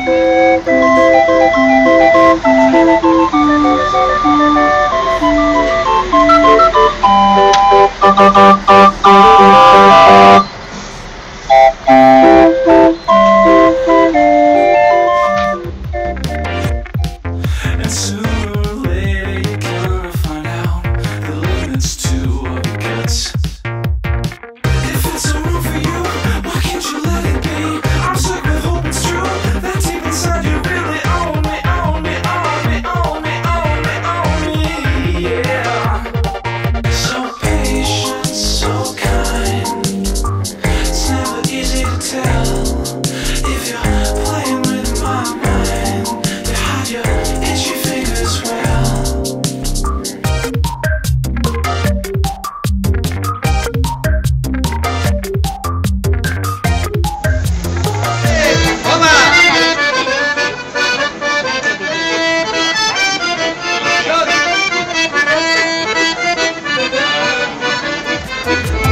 And sooner or later you're gonna find out the limits to what it gets. If it's a room for you, why can't you let it be? I'm stuck with hope it's true, that deep inside you really own me, own me, own me, own me, own me, own me, yeah. So patient, so kind, it's never easy to tell if you're playing with my mind. You hide your itchy fingers well.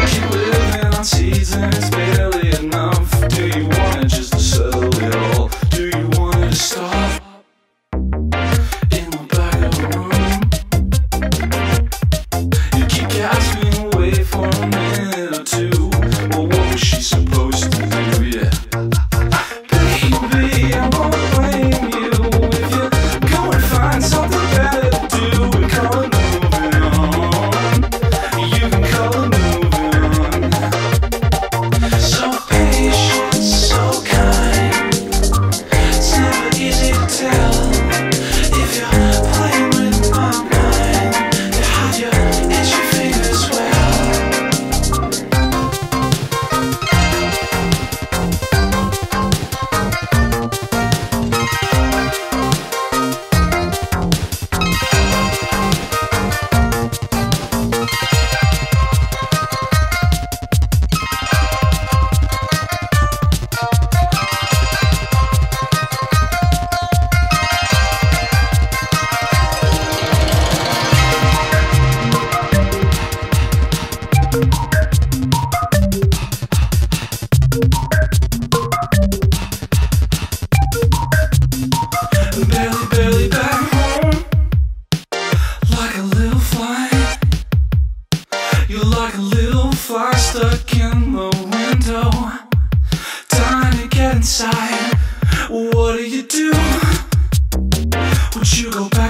Keep living on seasons, barely enough. Do you want it just to settle it all? Do you want it to stop in the back of the room? You keep gasping away for a minute or two. Well, what was she supposed to do? Yeah, baby, I won't blame you if you go and find something better to do and call it moving on. You can call it moving on. So patient, so kind, it's never easy to tell if you're playing with my mind. You hide your itchy fingers well. Barely, barely back home, like a little fly. You're like a little fly stuck in the window, trying to get inside. What do? Would you go back